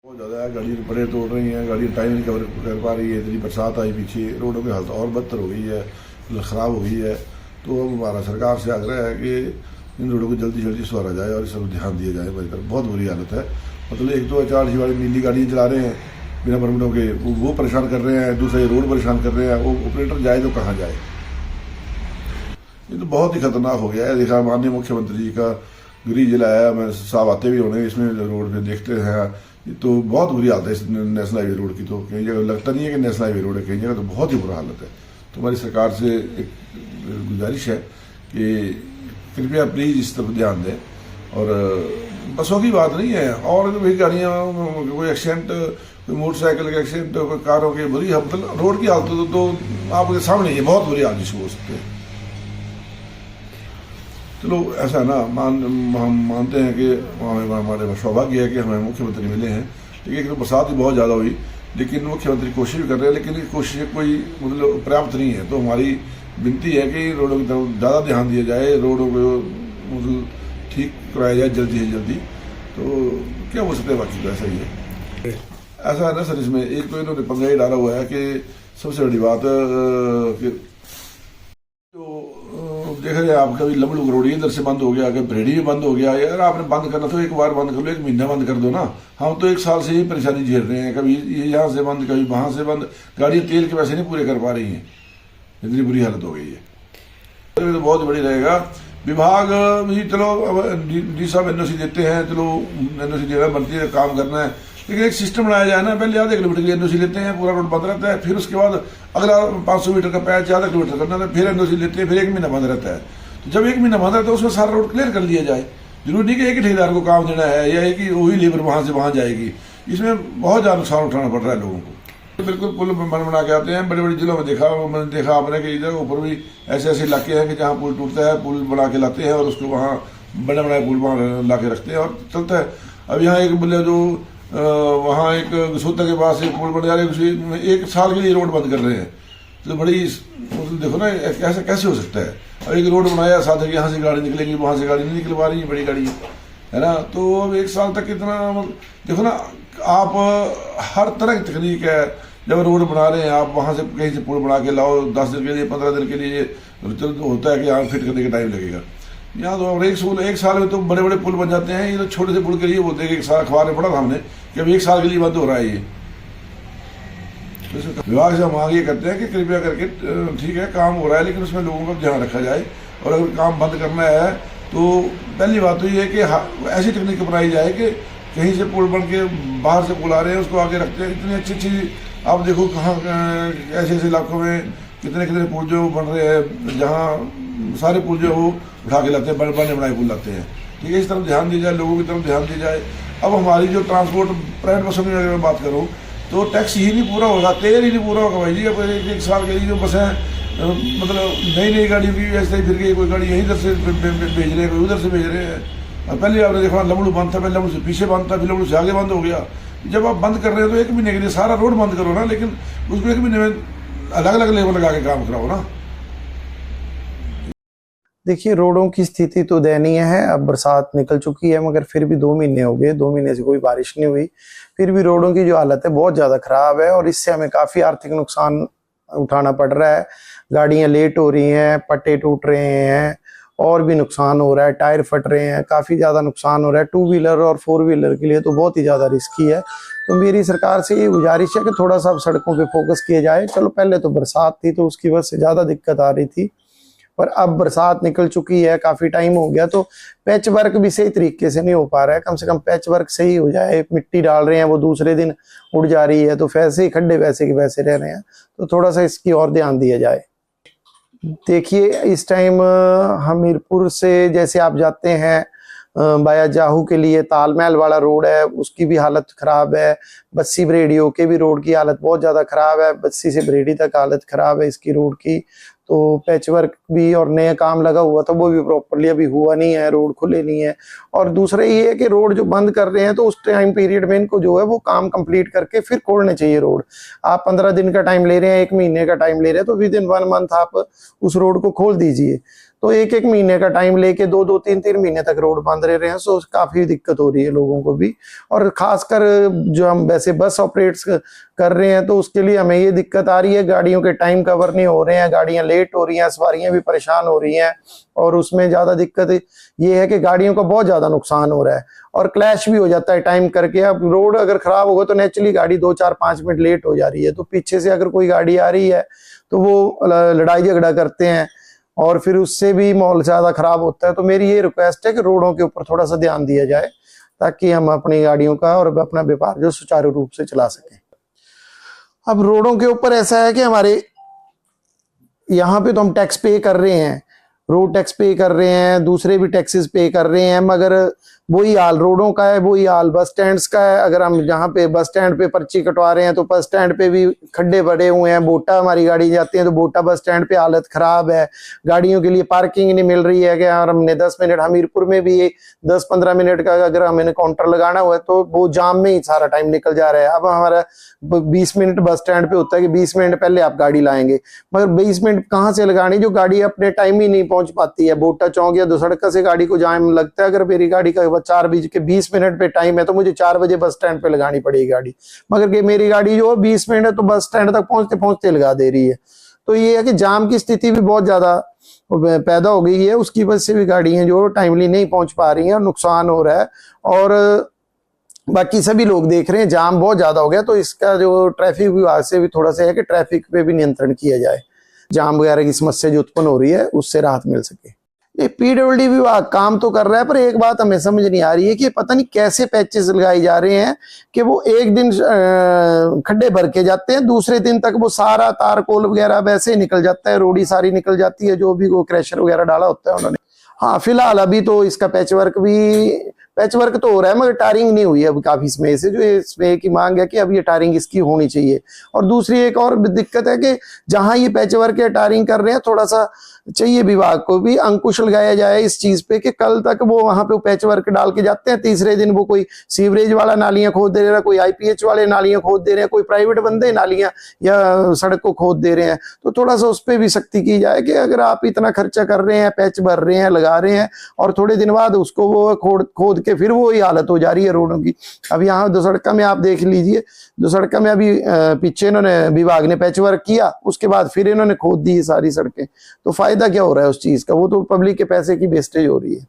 बहुत ज़्यादा है, गाड़ी बड़े तोड़ रही हैं, गाड़ी टाइम नहीं कवर कर पा रही है। इतनी बरसात आई पीछे, रोडों की हालत और बदतर हो गई है, ख़राब हो गई है। तो अब हमारा सरकार से आग्रह है कि इन रोडों को जल्दी जल्दी सुधारा जाए और इस पर ध्यान दिया जाए। हमारी तरफ बहुत बुरी हालत है। मतलब एक तो चार वाली नीली गाड़ियाँ चला रहे हैं बिना परमिटों के, वो परेशान कर रहे हैं, दूसरा ये रोड परेशान कर रहे हैं। वो ऑपरेटर जाए तो कहाँ जाए? ये तो बहुत ही खतरनाक हो गया है। देखा माननीय मुख्यमंत्री जी का गृह जिला है, मैं साहब आते भी होने इसमें रोड पे देखते हैं। ये तो बहुत बुरी हालत है इस नेशनल हाईवे रोड की। तो कई जगह लगता नहीं है कि नेशनल हाईवे रोड है, कई जगह तो बहुत ही बुरा हालत है। तो हमारी सरकार से एक गुजारिश है कि कृपया प्लीज़ इस तरफ ध्यान दें। और बसों की बात नहीं है, और भी गाड़ियाँ, कोई एक्सीडेंट, कोई मोटरसाइकिल का एक्सीडेंट, कोई कारों की बुरी मतलब रोड की हालत तो आपके सामने ही बहुत बुरी हालत हो सकती है। चलो ऐसा ना हम मानते हैं कि हमारे सौभाग्य है कि हमें मुख्यमंत्री मिले हैं। लेकिन एक तो बरसात भी बहुत ज़्यादा हुई, लेकिन मुख्यमंत्री कोशिश भी कर रहे हैं, लेकिन कोशिश कोई मतलब पर्याप्त नहीं है। तो हमारी विनती है कि रोडों की तरफ ज़्यादा ध्यान दिया जाए, रोडों को मतलब ठीक कराया जाए जल्दी से जल्दी। तो क्या हो सकता है, बाकी तो ऐसा ही है। ऐसा है ना सर, इसमें एक तो इन्होंने पंगा ही डाला हुआ है कि सबसे बड़ी बात कि देख रहे हैं आप, कभी लमड़ू करोड़ी इधर से बंद हो गया, कभी भरेड़ी भी बंद हो गया। यार आपने बंद करना तो एक बार बंद कर लो, एक महीना बंद कर दो ना। हम तो एक साल से ही परेशानी झेल रहे हैं, कभी यहाँ से बंद, कभी वहां से बंद। गाड़ी तेल के पैसे नहीं पूरे कर पा रही हैं, इतनी बुरी हालत हो गई है। तो बहुत बड़ी रहेगा विभाग भी। चलो डी साहब एनओसी देते हैं, चलो एनओसी देना बनती है, काम करना है। लेकिन एक सिस्टम बनाया जाए ना, पहले आधे किलोमीटर की एनओसी लेते हैं, पूरा रोड बंद रहता है। फिर उसके बाद अगला 500 मीटर का पैच आधा किलोमीटर करना है, फिर एनओसी लेते हैं, फिर 1 महीना बंद रहता है। तो जब 1 महीना बंद रहता है उसमें सारा रोड क्लियर कर लिया जाए। जरूरी नहीं कि एक ही ठेकेदार को काम देना है या एक ही वही लेबर वहां से वहां जाएगी। इसमें बहुत ज़्यादा नुकसान उठाना पड़ रहा है लोगों को। बिल्कुल पुल बना के आते हैं, बड़े बड़े जिलों में मैंने देखा आपने कि इधर ऊपर भी ऐसे ऐसे इलाके हैं कि जहाँ पुल टूटता है, पुल बना के लाते हैं और उसको वहाँ बड़े बड़े पुल वहाँ ला के रखते हैं और चलता है। अब यहाँ एक बोले जो वहाँ एक गसोता के पास एक पुल बन जा रहे हैं, 1 साल के लिए रोड बंद कर रहे हैं। तो बड़ी देखो ना, ऐसा कैसे हो सकता है? अब एक रोड बनाया, साथ है यहाँ से गाड़ी निकलेगी, वहाँ से गाड़ी नहीं निकल पा रही है, बड़ी गाड़ी है ना। तो अब 1 साल तक कितना देखो ना, आप हर तरह की तकनीक है। जब रोड बना रहे हैं आप, वहाँ से कहीं से पुल बना के लाओ, 10 दिन के लिए, 15 दिन के लिए होता है कि यहाँ फिट करने का टाइम लगेगा। यहाँ तो और 1 साल में तो बड़े बड़े पुल बन जाते हैं। ये तो छोटे से पुल के लिए बोलते हैं कि 1 साल, अखबार में पढ़ा था हमने कि अब 1 साल के लिए बंद हो रहा है ये। विभाग से हम आगे करते हैं कि कृपया करके, ठीक है काम हो रहा है लेकिन उसमें लोगों का ध्यान रखा जाए। और अगर काम बंद करना है तो पहली बात तो ये है कि ऐसी तकनीक अपनाई जाए कि कहीं से पुल बन के बाहर से पुल आ रहे हैं उसको आगे रखते हैं। इतनी अच्छी अच्छी आप देखो कहाँ ऐसे ऐसे इलाकों में कितने कितने पुल जो बन रहे हैं, जहाँ सारे पुल जो वो उठा के लाते हैं, बने बनाए पुल लाते हैं। ठीक है, इस तरफ ध्यान दिया जाए, लोगों की तरफ ध्यान दिया जाए। अब हमारी जो ट्रांसपोर्ट प्राइवेट बसों की अगर मैं बात करूँ तो टैक्स ही नहीं पूरा होगा, तेल ही नहीं पूरा होगा भाई जी। अब 1 साल के लिए जो बसें मतलब नई गाड़ी भी ऐसे ही फिर गई, कोई गाड़ी यहीं इधर से भेज रहे हैं, कोई उधर से भेज रहे हैं। पहले आपने देखा लमड़ू बंद था, पहले लमड़ू से पीछे बंद था, फिर लमड़ू से आगे बंद हो गया। जब आप बंद कर रहे हो तो 1 महीने के लिए सारा रोड बंद करो ना, लेकिन उसको 1 महीने में अलग अलग लेवल लगा के काम कराओ ना। देखिए, रोडों की स्थिति तो दयनीय है। अब बरसात निकल चुकी है मगर फिर भी 2 महीने हो गए, 2 महीने से कोई बारिश नहीं हुई। फिर भी रोडों की जो हालत है बहुत ज़्यादा खराब है और इससे हमें काफ़ी आर्थिक नुकसान उठाना पड़ रहा है। गाड़ियाँ लेट हो रही हैं, पट्टे टूट रहे हैं और भी नुकसान हो रहा है, टायर फट रहे हैं, काफ़ी ज़्यादा नुकसान हो रहा है। 2 व्हीलर और 4 व्हीलर के लिए तो बहुत ही ज़्यादा रिस्की है। तो मेरी सरकार से ये गुजारिश है कि थोड़ा सा सड़कों पे फोकस किया जाए। चलो पहले तो बरसात थी तो उसकी वजह से ज़्यादा दिक्कत आ रही थी, पर अब बरसात निकल चुकी है, काफ़ी टाइम हो गया, तो पैच वर्क भी सही तरीके से नहीं हो पा रहा है। कम से कम पैच वर्क सही हो जाए। मिट्टी डाल रहे हैं वो दूसरे दिन उड़ जा रही है, तो वैसे ही खड्डे वैसे के वैसे रह रहे हैं। तो थोड़ा सा इसकी और ध्यान दिया जाए। देखिए, इस टाइम हमीरपुर से जैसे आप जाते हैं बाया जाहू के लिए, तालमहल वाला रोड है, उसकी भी हालत खराब है। बस्सी बरेड़ी के भी रोड की हालत बहुत ज़्यादा खराब है। बस्सी से बरेड़ी तक हालत खराब है इसकी रोड की। तो पैचवर्क भी और नया काम लगा हुआ था वो भी प्रॉपरली अभी हुआ नहीं है, रोड खुले नहीं है। और दूसरा ये है कि रोड जो बंद कर रहे हैं तो उस टाइम पीरियड में इनको जो है वो काम कंप्लीट करके फिर खोलने चाहिए रोड। आप 15 दिन का टाइम ले रहे हैं, 1 महीने का टाइम ले रहे हैं, तो विद इन 1 मंथ आप उस रोड को खोल दीजिए। तो एक एक महीने का टाइम लेके 2-2 3-3 महीने तक रोड बंद रह रहे हैं। सो काफी दिक्कत हो रही है लोगों को भी, और खासकर जो हम वैसे बस ऑपरेट्स कर रहे हैं तो उसके लिए हमें ये दिक्कत आ रही है, गाड़ियों के टाइम कवर नहीं हो रहे हैं, गाड़ियां लेट हो रही हैं, सवारियां भी परेशान हो रही हैं, और उसमें ज्यादा दिक्कत ये है कि गाड़ियों का बहुत ज्यादा नुकसान हो रहा है और क्लैश भी हो जाता है टाइम करके। अब रोड अगर खराब होगा तो नेचुरली गाड़ी 2-4-5 मिनट लेट हो जा रही है, तो पीछे से अगर कोई गाड़ी आ रही है तो वो लड़ाई झगड़ा करते हैं और फिर उससे भी माहौल ज्यादा खराब होता है। तो मेरी ये रिक्वेस्ट है कि रोडों के ऊपर थोड़ा सा ध्यान दिया जाए ताकि हम अपनी गाड़ियों का और अपना व्यापार जो सुचारू रूप से चला सकें। अब रोडों के ऊपर ऐसा है कि हमारे यहाँ पे तो हम टैक्स पे कर रहे हैं, रोड टैक्स पे कर रहे हैं, दूसरे भी टैक्सेस पे कर रहे हैं, मगर वही हाल रोडों का है, वही हाल बस स्टैंड्स का है। अगर हम जहाँ पे बस स्टैंड पे पर्ची कटवा रहे हैं तो बस स्टैंड पे भी खड्डे पड़े हुए हैं, बोटा हमारी गाड़ी जाती है तो बोटा बस स्टैंड पे हालत खराब है, गाड़ियों के लिए पार्किंग नहीं मिल रही है। कि यार हमने 10 मिनट, हमीरपुर में भी 10-15 मिनट का अगर हमें काउंटर लगाना हुआ है तो वो जाम में ही सारा टाइम निकल जा रहा है। अब हमारा 20 मिनट बस स्टैंड पे होता है कि 20 मिनट पहले आप गाड़ी लाएंगे, मगर 20 मिनट कहाँ से लगानी, जो गाड़ी अपने टाइम ही नहीं पहुंच पाती है। बोटा चौक या दुसड़का से गाड़ी को जाम लगता है, अगर मेरी गाड़ी का 4:20 पे टाइम है तो मुझे 4 बजे बस स्टैंड पे लगानी पड़ेगी गाड़ी, मगर कि मेरी गाड़ी जो 20 मिनट है तो बस स्टैंड तक पहुंचते पहुंचते लगा दे रही है। तो ये है कि जाम की स्थिति भी बहुत ज्यादा पैदा हो गई है, उसकी वजह से भी गाड़ियां जो टाइमली नहीं पहुंच पा रही हैं, नुकसान हो रहा है। और बाकी सभी लोग देख रहे हैं जाम बहुत ज्यादा हो गया, तो इसका जो ट्रैफिक विभाग से भी थोड़ा सा है कि ट्रैफिक पे भी नियंत्रण किया जाए, जाम वगैरह की समस्या जो उत्पन्न हो रही है उससे राहत मिल सके। ये पीडब्ल्यूडी विभाग काम तो कर रहा है, पर एक बात हमें समझ नहीं आ रही है कि पता नहीं कैसे पैचेस लगाए जा रहे हैं कि वो एक दिन खड्डे भर के जाते हैं, दूसरे दिन तक वो सारा तारकोल वगैरह वैसे ही निकल जाता है, रोडी सारी निकल जाती है जो भी वो क्रैशर वगैरह डाला होता है उन्होंने। हाँ, फिलहाल अभी तो इसका पैच वर्क तो हो रहा है, मगर टायरिंग नहीं हुई है अभी काफी समय से, जो इसमें की मांग है कि अब ये टायरिंग इसकी होनी चाहिए। और दूसरी एक और दिक्कत है कि जहां ये पैच वर्क या टायरिंग कर रहे हैं, थोड़ा सा चाहिए विभाग को भी अंकुश लगाया जाए इस चीज पे कि कल तक वो वहां पे पैच वर्क डाल के जाते हैं, तीसरे दिन वो कोई सीवरेज वाला नालियां खोद दे रहा है, कोई IPH वाले नालियां खोद दे रहे हैं, कोई प्राइवेट बंदे नालियां या सड़क को खोद दे रहे हैं। तो थोड़ा सा उस पर भी सख्ती की जाए कि अगर आप इतना खर्चा कर रहे हैं, पैच भर रहे हैं, लगा रहे हैं, और थोड़े दिन बाद उसको वो खोद के फिर वो ही हालत हो जा रही है रोडों की। अब यहाँ दुसड़का में आप देख लीजिए, दुसड़का में अभी पीछे इन्होंने विभाग ने पैच वर्क किया, उसके बाद फिर इन्होंने खोद दी सारी सड़कें, तो फायदा क्या हो रहा है उस चीज का? वो तो पब्लिक के पैसे की वेस्टेज हो रही है।